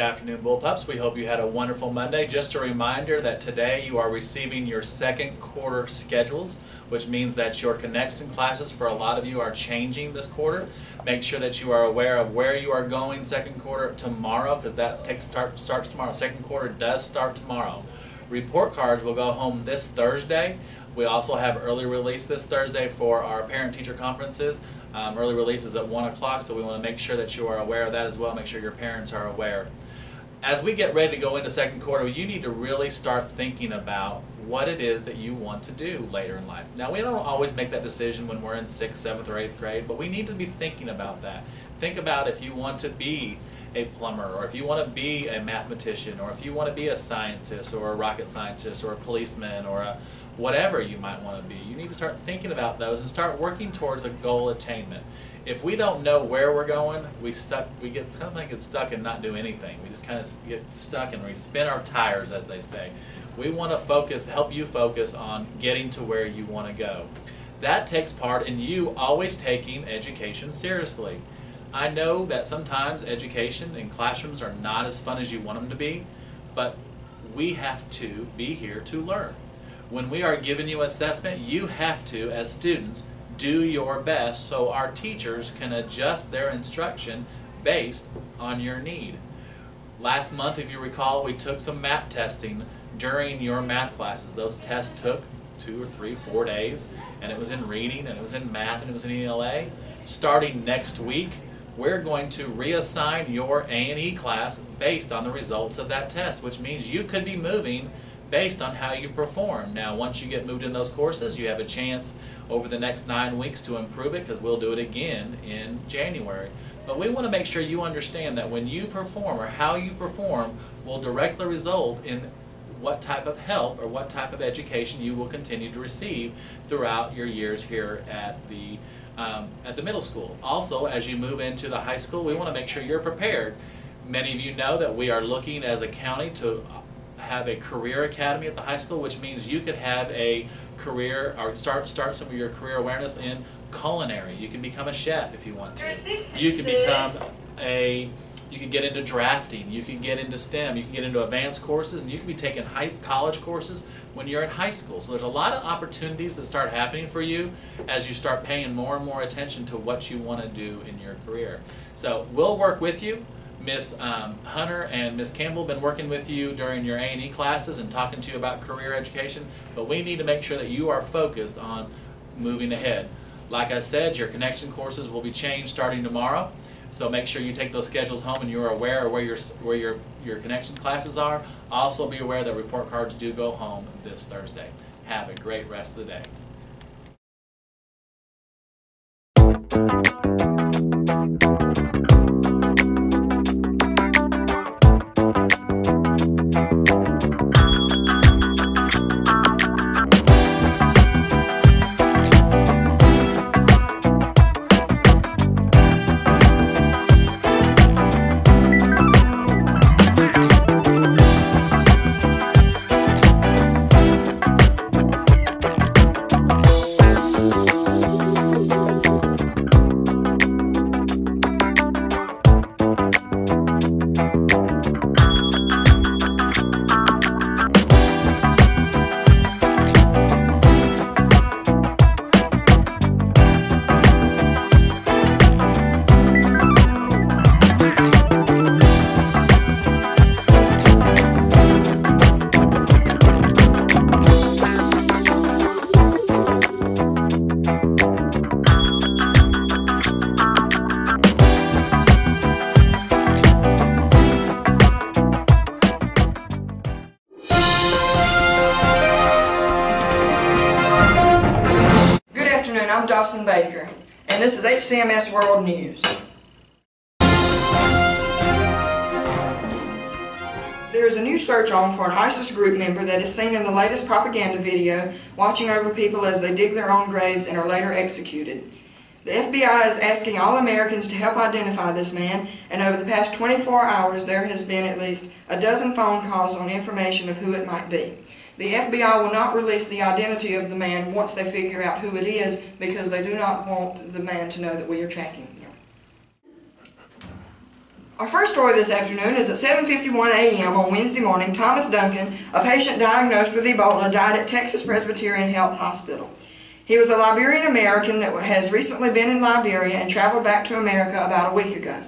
afternoon, Bullpups. We hope you had a wonderful Monday. Just a reminder that today you are receiving your second quarter schedules, which means that your connection classes for a lot of you are changing this quarter. Make sure that you are aware of where you are going second quarter tomorrow, because that starts tomorrow. Second quarter does start tomorrow. Report cards will go home this Thursday. We also have early release this Thursday for our parent-teacher conferences. Early release is at 1 o'clock, so we want to make sure that you are aware of that as well. Make sure your parents are aware. As we get ready to go into second quarter, you need to really start thinking about what it is that you want to do later in life. Now, we don't always make that decision when we're in 6th, 7th, or 8th grade, but we need to be thinking about that. Think about if you want to be a plumber, or if you want to be a mathematician, or if you want to be a scientist, or a rocket scientist, or a policeman, or a whatever you might want to be. You need to start thinking about those and start working towards a goal attainment. If we don't know where we're going, we get stuck and not do anything. We just kind of get stuck and we spin our tires, as they say. We want to help you focus on getting to where you want to go. That takes part in you always taking education seriously. I know that sometimes education in classrooms are not as fun as you want them to be, but we have to be here to learn. When we are giving you assessment, you have to, as students, do your best so our teachers can adjust their instruction based on your need. Last month, if you recall, we took some map testing during your math classes. Those tests took 2 or 3, 4 days, and it was in reading, and it was in math, and it was in ELA. Starting next week, we're going to reassign your A&E class based on the results of that test, which means you could be moving based on how you perform. Now, once you get moved in those courses, you have a chance over the next 9 weeks to improve it, because we'll do it again in January. But we want to make sure you understand that when you perform, or how you perform, will directly result in what type of help or what type of education you will continue to receive throughout your years here at the middle school. Also, as you move into the high school, we want to make sure you're prepared. Many of you know that we are looking as a county to have a career academy at the high school, which means you could have a career, or start some of your career awareness in culinary. You can become a chef if you want to. You can you can get into drafting, you can get into STEM, you can get into advanced courses, and you can be taking college courses when you're in high school. So there's a lot of opportunities that start happening for you as you start paying more and more attention to what you want to do in your career. So we'll work with you. Miss Hunter and Miss Campbell have been working with you during your A&E classes and talking to you about career education, but we need to make sure that you are focused on moving ahead. Like I said, your connection courses will be changed starting tomorrow, so make sure you take those schedules home and you're aware of where your connection classes are. Also be aware that report cards do go home this Thursday. Have a great rest of the day. I'm Baker, and this is HCMS World News. There is a new search on for an ISIS group member that is seen in the latest propaganda video watching over people as they dig their own graves and are later executed. The FBI is asking all Americans to help identify this man, and over the past 24 hours there has been at least a dozen phone calls on information of who it might be. The FBI will not release the identity of the man once they figure out who it is, because they do not want the man to know that we are tracking him. Our first story this afternoon is at 7:51 a.m. on Wednesday morning. Thomas Duncan, a patient diagnosed with Ebola, died at Texas Presbyterian Health Hospital. He was a Liberian American that has recently been in Liberia and traveled back to America about a week ago.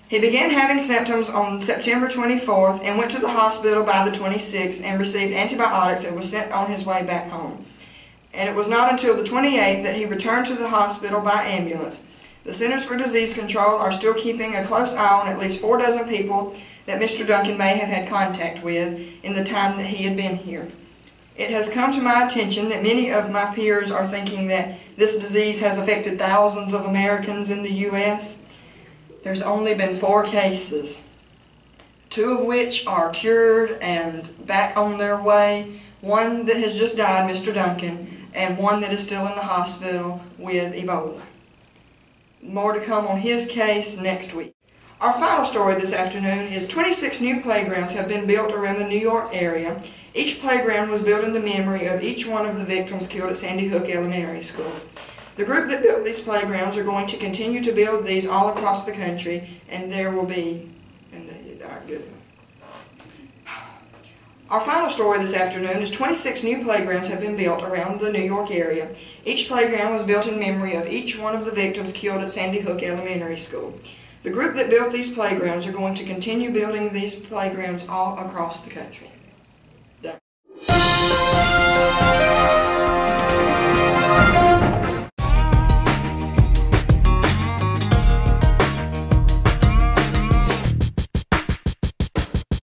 He began having symptoms on September 24th and went to the hospital by the 26th and received antibiotics and was sent on his way back home. And it was not until the 28th that he returned to the hospital by ambulance. The Centers for Disease Control are still keeping a close eye on at least 4 dozen people that Mr. Duncan may have had contact with in the time that he had been here. It has come to my attention that many of my peers are thinking that this disease has affected thousands of Americans in the U.S. There's only been 4 cases, 2 of which are cured and back on their way, 1 that has just died, Mr. Duncan, and 1 that is still in the hospital with Ebola. More to come on his case next week. Our final story this afternoon is 26 new playgrounds have been built around the New York area. Each playground was built in the memory of each one of the victims killed at Sandy Hook Elementary School. The group that built these playgrounds are going to continue to build these all across the country, and there will be, Our final story this afternoon is 26 new playgrounds have been built around the New York area. Each playground was built in memory of each one of the victims killed at Sandy Hook Elementary School. The group that built these playgrounds are going to continue building these playgrounds all across the country.